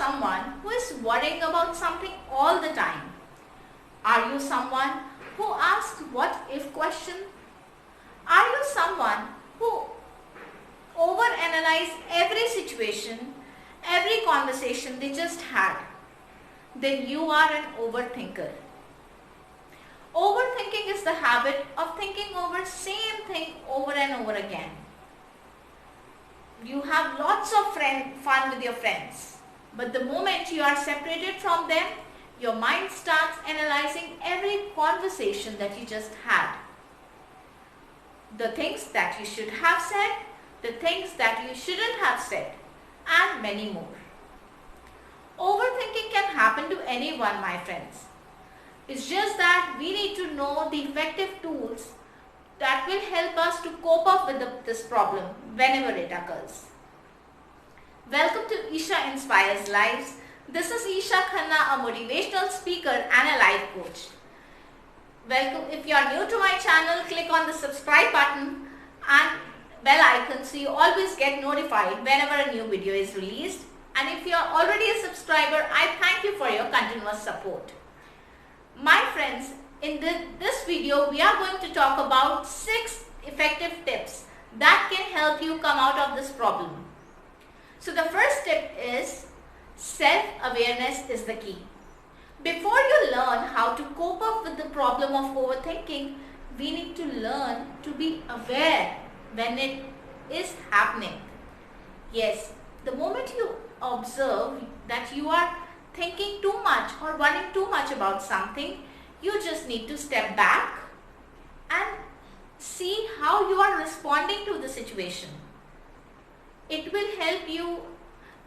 someone who is worrying about something all the time? Are you someone who asks what if question? Are you someone who overanalyze every situation, every conversation they just had? Then you are an overthinker. Overthinking is the habit of thinking over same thing over and over again. You have lots of fun with your friends, but the moment you are separated from them, your mind starts analyzing every conversation that you just had. The things that you should have said, the things that you shouldn't have said, and many more. Overthinking can happen to anyone, my friends. It's just that we need to know the effective tools that will help us to cope up with this problem whenever it occurs. Welcome to Isha Inspires Lives. This is Isha Khanna, a motivational speaker and a life coach. Welcome. If you are new to my channel, click on the subscribe button and bell icon so you always get notified whenever a new video is released. And if you are already a subscriber, I thank you for your continuous support. My friends, in this video, we are going to talk about 6 effective tips that can help you come out of this problem. So the first tip is self-awareness is the key. Before you learn how to cope up with the problem of overthinking, we need to learn to be aware when it is happening. Yes, the moment you observe that you are thinking too much or worrying too much about something, you just need to step back and see how you are responding to the situation. It will help you,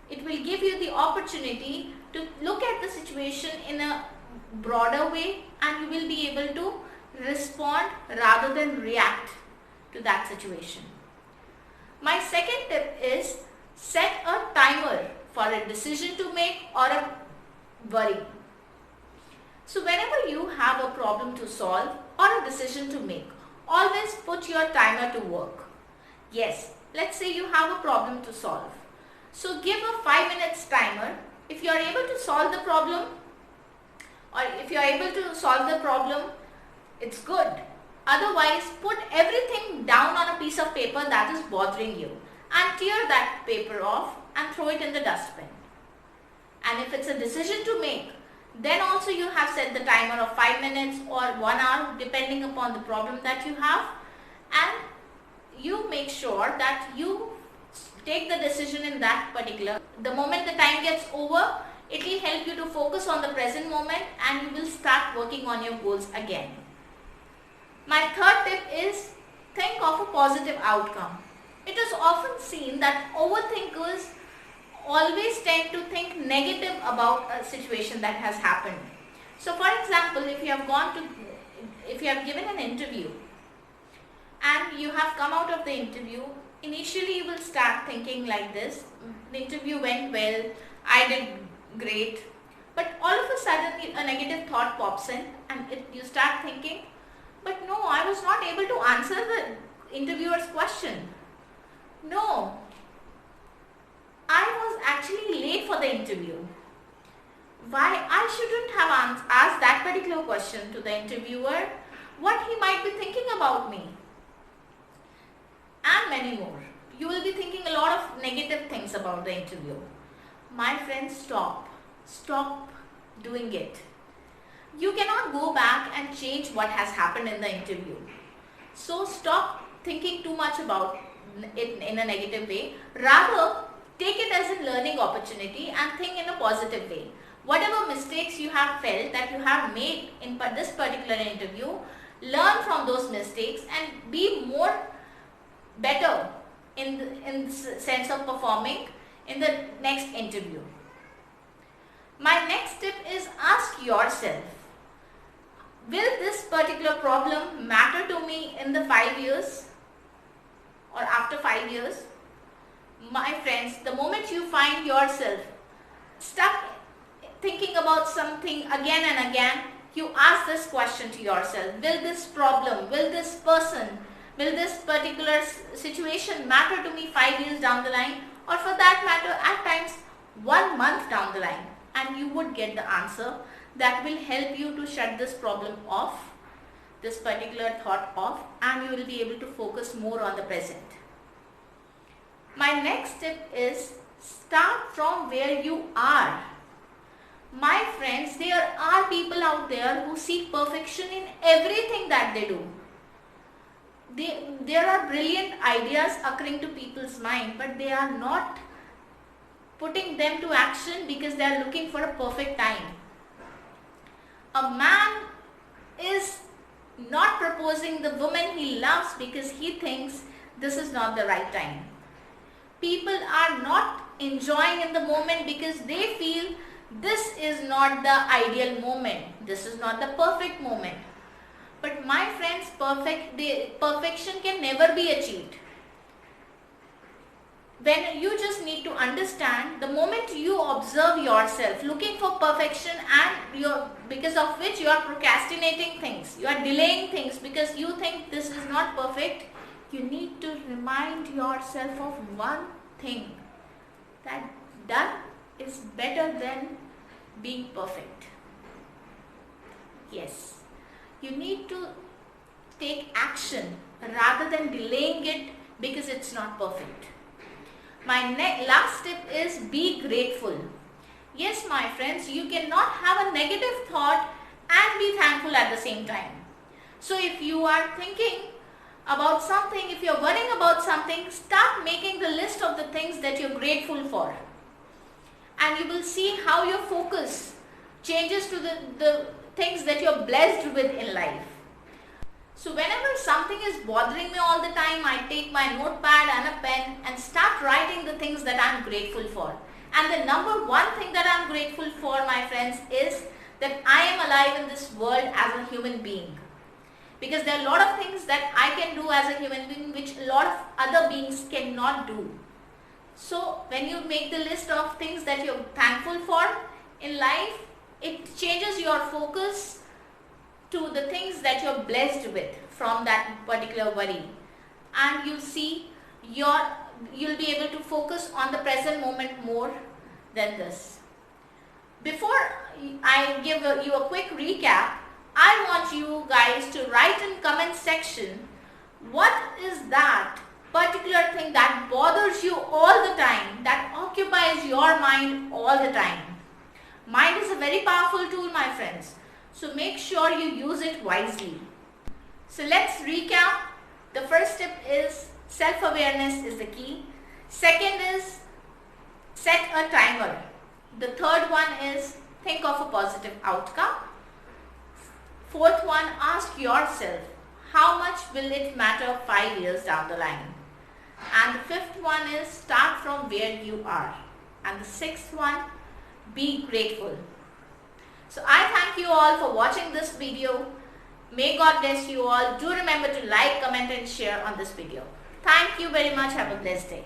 it will give you the opportunity to look at the situation in a broader way, and you will be able to respond rather than react to that situation. My second tip is set a timer for a decision to make or a worry. So whenever you have a problem to solve or a decision to make, always put your timer to work. Yes, let's say you have a problem to solve. So give a 5 minutes timer. If you are able to solve the problem, or if you are able to solve the problem, it's good. Otherwise, put everything down on a piece of paper that is bothering you and tear that paper off and throw it in the dustbin. And if it's a decision to make, then also you have set the timer of 5 minutes or 1 hour depending upon the problem that you have, and you make sure that you take the decision in that particular. The moment the time gets over, it will help you to focus on the present moment and you will start working on your goals again. My third tip is think of a positive outcome. It is often seen that overthinkers always tend to think negative about a situation that has happened. So for example, if you have given an interview and you have come out of the interview, initially you will start thinking like this: the interview went well, I did great. But all of a sudden a negative thought pops in and you start thinking, but no, I was not able to answer the interviewer's question. No, I was actually late for the interview. Why I shouldn't have asked that particular question to the interviewer, what he might be thinking about me, and many more. You will be thinking a lot of negative things about the interview. My friends, stop doing it. You cannot go back and change what has happened in the interview. So stop thinking too much about it in a negative way. Rather, take it as a learning opportunity and think in a positive way. Whatever mistakes you have felt that you have made in this particular interview, learn from those mistakes and be better in the sense of performing in the next interview. My next tip is ask yourself, will this particular problem matter to me in the 5 years or after 5 years? My friends, the moment you find yourself stuck thinking about something again and again, you ask this question to yourself: will this problem, will this person, will this particular situation matter to me 5 years down the line, or for that matter at times 1 month down the line, and you would get the answer that will help you to shut this problem off, this particular thought off, and you will be able to focus more on the present. My next tip is start from where you are. My friends, there are people out there who seek perfection in everything that they do. There are brilliant ideas occurring to people's mind, but they are not putting them to action because they are looking for a perfect time. A man is not proposing the woman he loves because he thinks this is not the right time. People are not enjoying in the moment because they feel this is not the ideal moment. This is not the perfect moment. But my friends, perfection can never be achieved. When you just need to understand, the moment you observe yourself looking for perfection and because of which you are procrastinating things, you are delaying things because you think this is not perfect, you need to remind yourself of one thing, that done is better than being perfect. Yes, you need to take action rather than delaying it because it's not perfect. My last tip is be grateful. Yes, my friends, you cannot have a negative thought and be thankful at the same time. So if you are thinking about something, if you're worrying about something, start making the list of the things that you're grateful for. And you will see how your focus changes to the things that you're blessed with in life. So whenever something is bothering me all the time, I take my notepad and a pen and start writing the things that I'm grateful for. And the number one thing that I'm grateful for, my friends, is that I am alive in this world as a human being. Because there are a lot of things that I can do as a human being which a lot of other beings cannot do. So when you make the list of things that you're thankful for in life, it changes your focus to the things that you're blessed with from that particular worry, and you see you'll be able to focus on the present moment more than this. Before I give you a quick recap, I want you guys to write in comment section what is that particular thing that bothers you all the time, that occupies your mind all the time. Mind is a very powerful tool, my friends. So make sure you use it wisely. So let's recap. The first tip is self-awareness is the key. Second is set a timer. The third one is think of a positive outcome. Fourth one, ask yourself, how much will it matter 5 years down the line? And the fifth one is start from where you are. And the sixth one, be grateful. So I thank you all for watching this video. May God bless you all. Do remember to like, comment and share on this video. Thank you very much. Have a blessed day.